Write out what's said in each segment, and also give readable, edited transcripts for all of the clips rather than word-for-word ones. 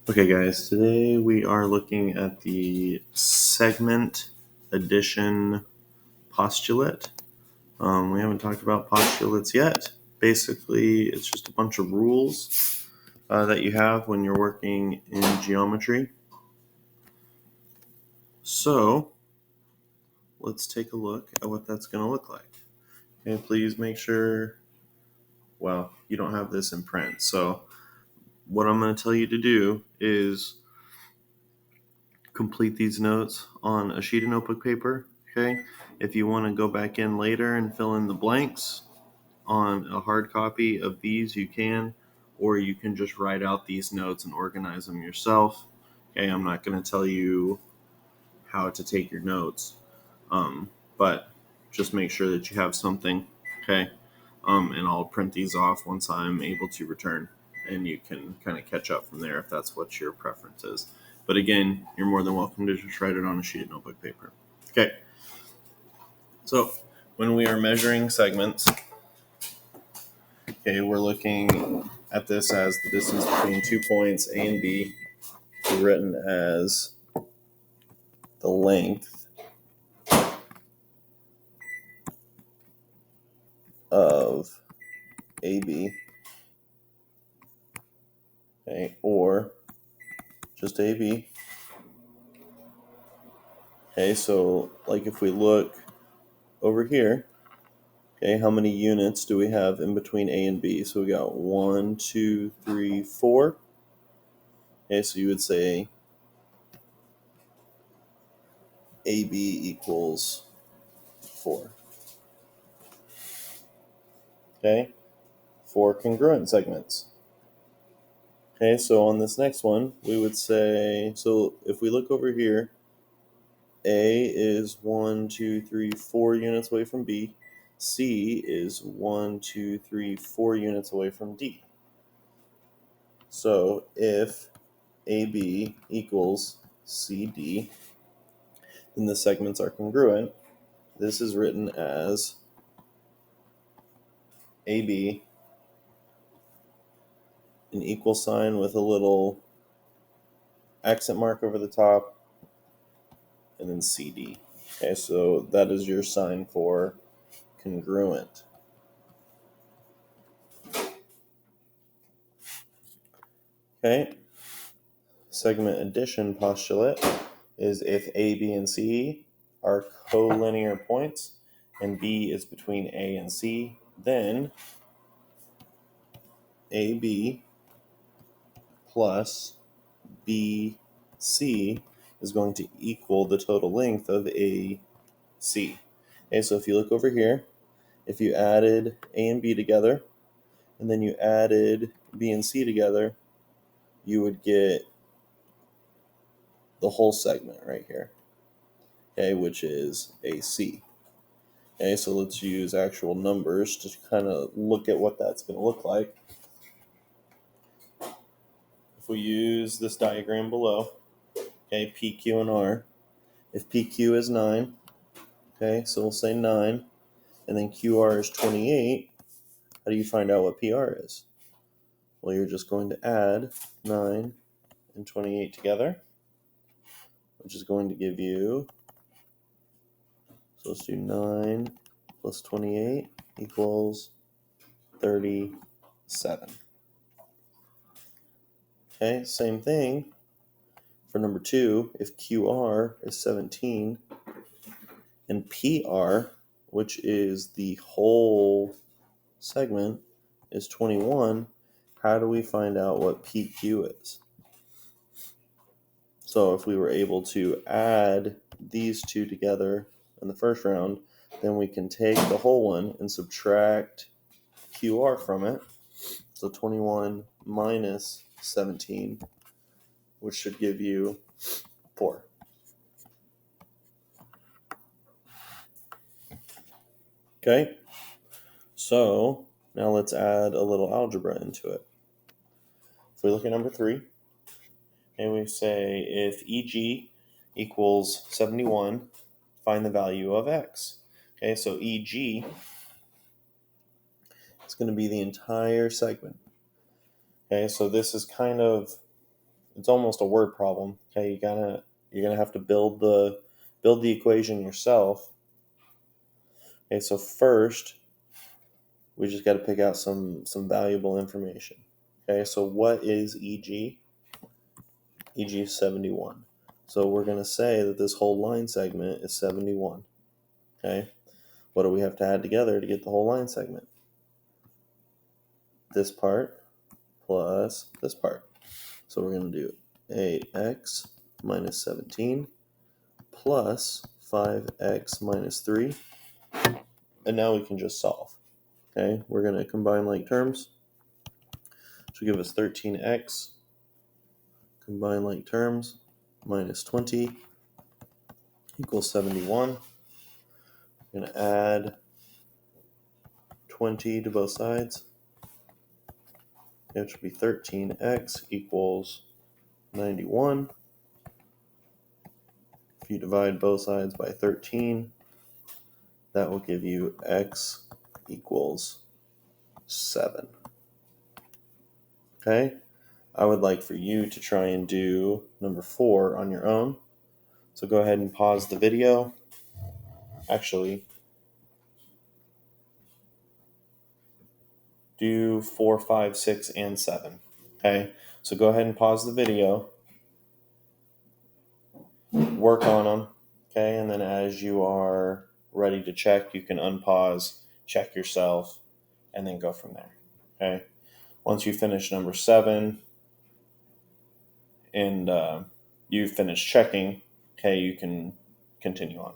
Okay, guys, today we are looking at the segment addition postulate. We haven't talked about postulates yet. Basically, it's just a bunch of rules that you have when you're working in geometry. So, let's take a look at what that's going to look like. Okay, please make sure, you don't have this in print. So, what I'm going to tell you to do is complete these notes on a sheet of notebook paper. Okay. If you want to go back in later and fill in the blanks on a hard copy of these, you can, or you can just write out these notes and organize them yourself. Okay. I'm not going to tell you how to take your notes, but just make sure that you have something. Okay. And I'll print these off once I'm able to return, and you can kind of catch up from there if that's what your preference is. But again, you're more than welcome to just write it on a sheet of notebook paper. Okay. So when we are measuring segments, okay, we're looking at this as the distance between 2 points A and B, written as the length of AB, okay, or just AB. Okay, so like if we look over here, okay, how many units do we have in between A and B? So we got 1, 2, 3, 4. Okay, so you would say AB equals 4. Okay, 4 congruent segments. Okay, so on this next one, we would say, so if we look over here, A is 1, 2, 3, 4 units away from B. C is 1, 2, 3, 4 units away from D. So if AB equals CD, then the segments are congruent. This is written as AB, an equal sign with a little accent mark over the top, and then CD. Okay, so that is your sign for congruent. Okay, segment addition postulate is if A, B, and C are collinear points and B is between A and C, then AB plus BC is going to equal the total length of AC. Okay, so if you look over here, if you added A and B together, and then you added B and C together, you would get the whole segment right here, okay, which is AC. Okay, so let's use actual numbers to kind of look at what that's going to look like. If we use this diagram below, okay, PQ and R, if PQ is 9, okay, so we'll say 9, and then QR is 28, how do you find out what PR is? Well, you're just going to add 9 and 28 together, which is going to give you, so let's do 9 plus 28 equals 37. Okay, same thing for number 2. If QR is 17 and PR, which is the whole segment, is 21, how do we find out what PQ is? So if we were able to add these two together in the first round, then we can take the whole one and subtract QR from it. So 21 minus 17, which should give you 4. Okay, so now let's add a little algebra into it. If we look at number 3, and we say if EG equals 71, find the value of X. Okay, so EG is going to be the entire segment. Okay, so this is kind of It's almost a word problem. Okay, you're gonna have to build the equation yourself. Okay, so first we just got to pick out some valuable information. Okay, so what is EG? EG is 71. So we're going to say that this whole line segment is 71. Okay, what do we have to add together to get the whole line segment? This part plus this part. So we're going to do 8x minus 17 plus 5x minus 3. And now we can just solve. Okay, we're going to combine like terms, which will give us 13x. Combine like terms, minus 20 equals 71. I'm going to add 20 to both sides, which will be 13x equals 91. If you divide both sides by 13, that will give you x equals 7. Okay, I would like for you to try and do number 4 on your own. So go ahead and pause the video. Actually, do 4, 5, 6, and 7. Okay, so go ahead and pause the video, work on them, okay, and then as you are ready to check, you can unpause, check yourself, and then go from there. Okay, once you finish number 7 and you finish checking, okay, you can continue on.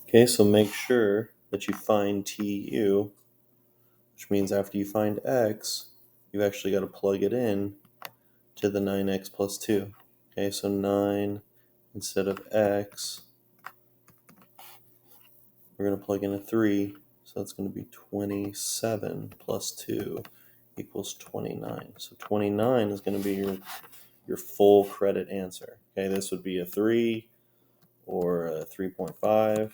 Okay, so make sure that you find TU, which means after you find x, you've actually got to plug it in to the 9x plus 2. Okay, so 9 instead of x, we're going to plug in a 3, so that's going to be 27 plus 2 equals 29. So 29 is going to be your full credit answer. Okay, this would be a 3 or a 3.5.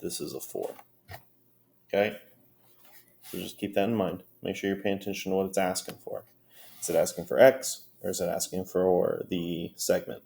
This is a 4. Okay, so just keep that in mind. Make sure you're paying attention to what it's asking for. Is it asking for x, or is it asking for the segment?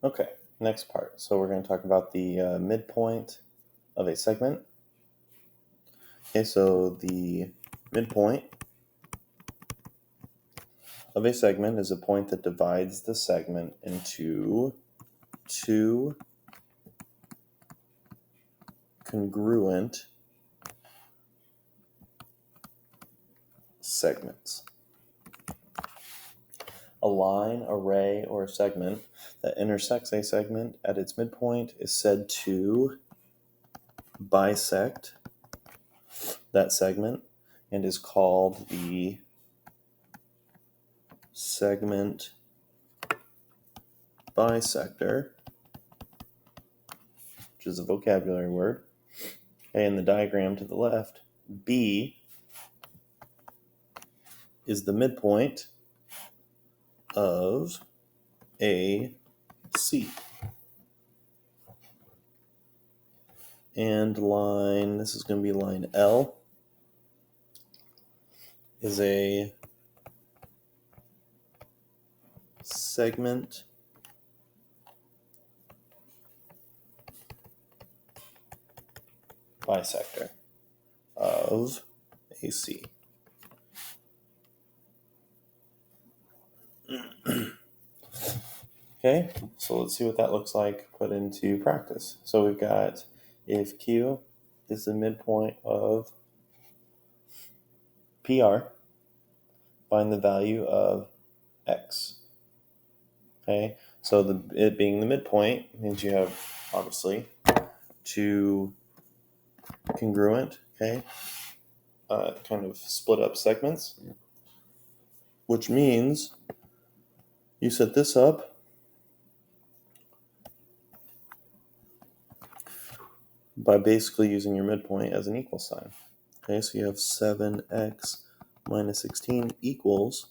Okay, next part. So we're going to talk about the midpoint of a segment. Okay, so the midpoint of a segment is a point that divides the segment into two congruent segments. A line, array, or a segment that intersects a segment at its midpoint is said to bisect that segment and is called the segment bisector, which is a vocabulary word. Okay, in the diagram to the left, B is the midpoint of AC. And line, this is going to be line L, is a segment bisector of AC. Okay, so let's see what that looks like put into practice. So we've got if Q is the midpoint of PR, find the value of X. Okay, so it being the midpoint means you have obviously two congruent, okay, kind of split up segments, which means you set this up by basically using your midpoint as an equal sign. Okay, so you have 7x minus 16 equals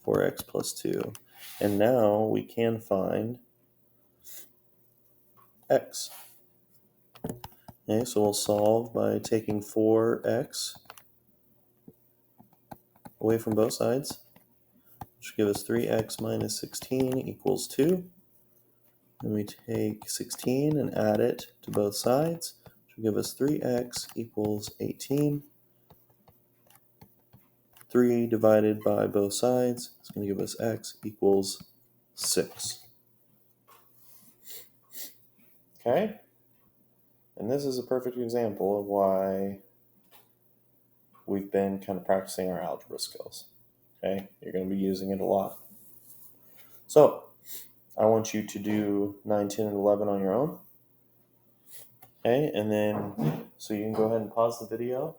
4x plus 2. And now we can find x. Okay, so we'll solve by taking 4x away from both sides, which will give us 3x minus 16 equals 2. Then we take 16 and add it to both sides, which will give us 3x equals 18. 3 divided by both sides is going to give us x equals 6. Okay? And this is a perfect example of why we've been kind of practicing our algebra skills. Okay? You're going to be using it a lot. So, I want you to do 9, 10, and 11 on your own. Okay? And then, so you can go ahead and pause the video.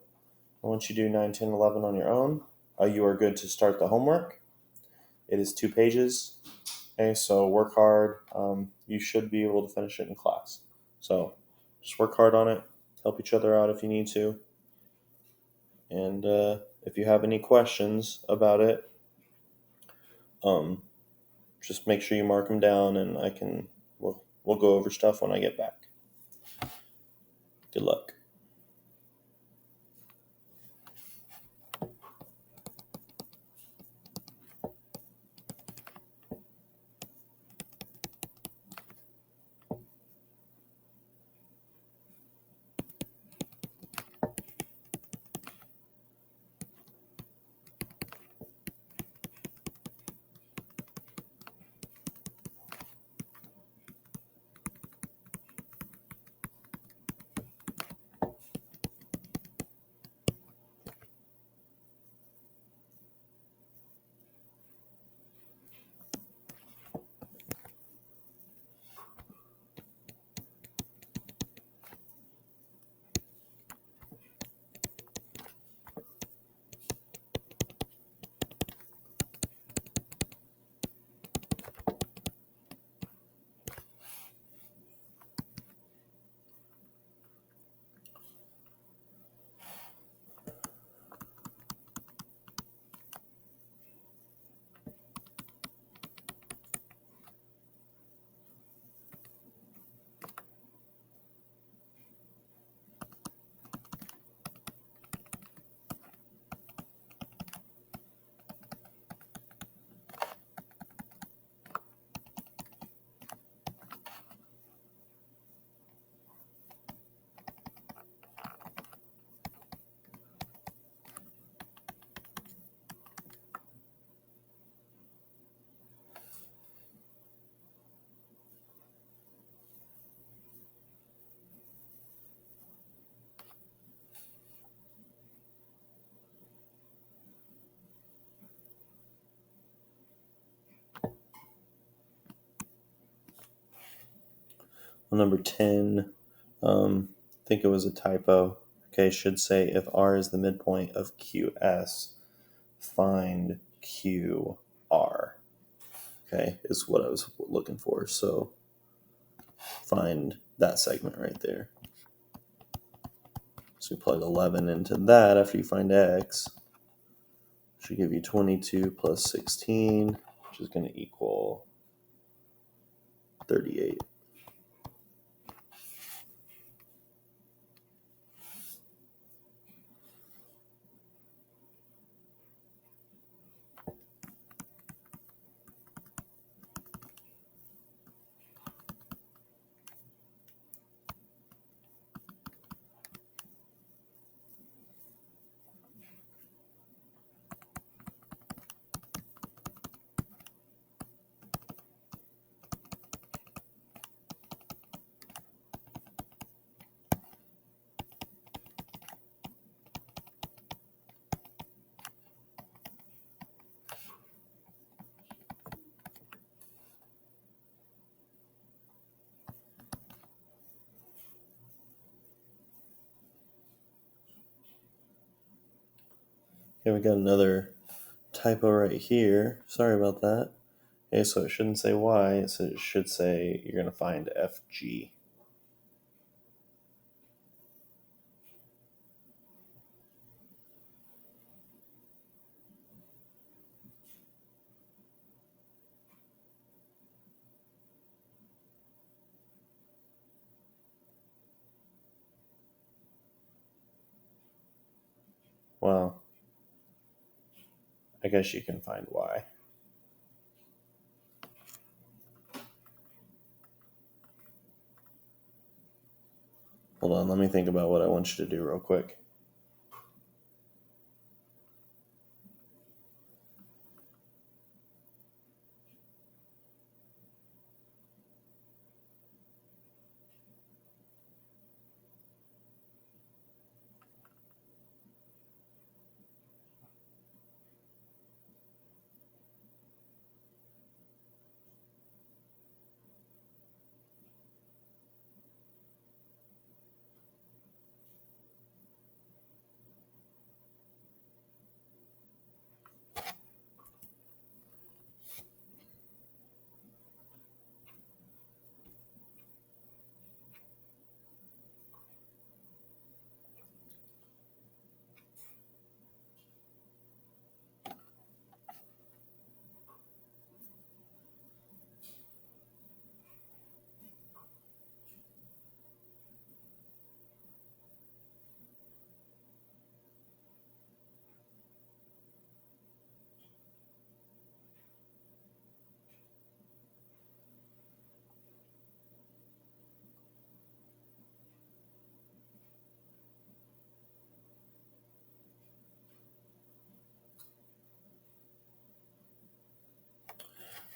I want you to do 9, 10, 11 on your own. You are good to start the homework. It is 2 pages. Okay, so work hard. You should be able to finish it in class. So just work hard on it. Help each other out if you need to. And if you have any questions about it, just make sure you mark them down, and we'll go over stuff when I get back. Good luck. Number 10, I think it was a typo. Okay, should say if R is the midpoint of QS, find QR. Okay, is what I was looking for. So find that segment right there. So you plug 11 into that after you find X. Should give you 22 plus 16, which is going to equal 38. Okay, we got another typo right here. Sorry about that. Okay, so it shouldn't say Y, so it should say you're going to find FG. Well, I guess you can find Y. Hold on, let me think about what I want you to do real quick.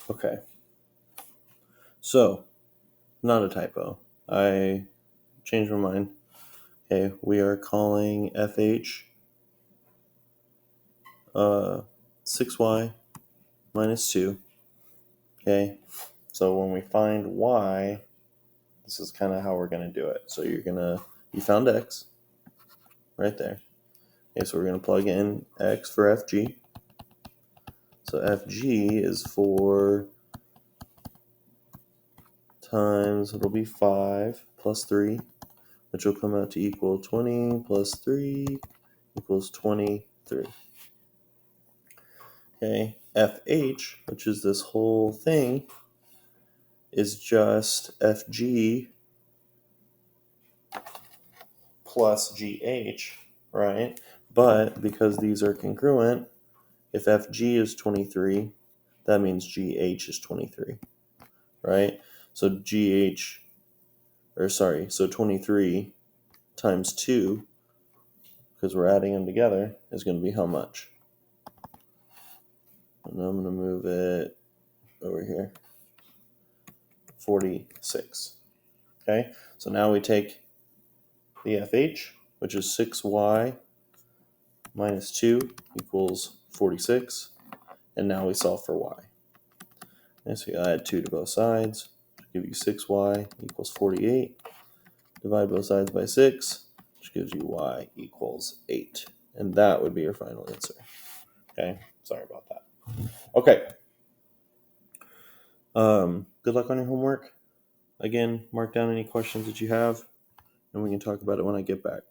Okay. So, not a typo. I changed my mind. Okay, we are calling FH 6Y minus 2. Okay, so when we find Y, this is kind of how we're going to do it. So you found X right there. Okay, so we're going to plug in X for FG. So FG is 4 times, it'll be 5 plus 3, which will come out to equal 20 plus 3 equals 23. Okay, FH, which is this whole thing, is just FG plus GH, right? But because these are congruent, if FG is 23, that means GH is 23, right? So so 23 times 2, because we're adding them together, is going to be how much? And I'm going to move it over here. 46. Okay, so now we take the FH, which is 6Y minus 2 equals 46, and now we solve for Y. Okay, so you add 2 to both sides, give you 6y equals 48. Divide both sides by 6, which gives you y equals 8. And that would be your final answer. Okay, sorry about that. Okay. Good luck on your homework. Again, mark down any questions that you have, and we can talk about it when I get back.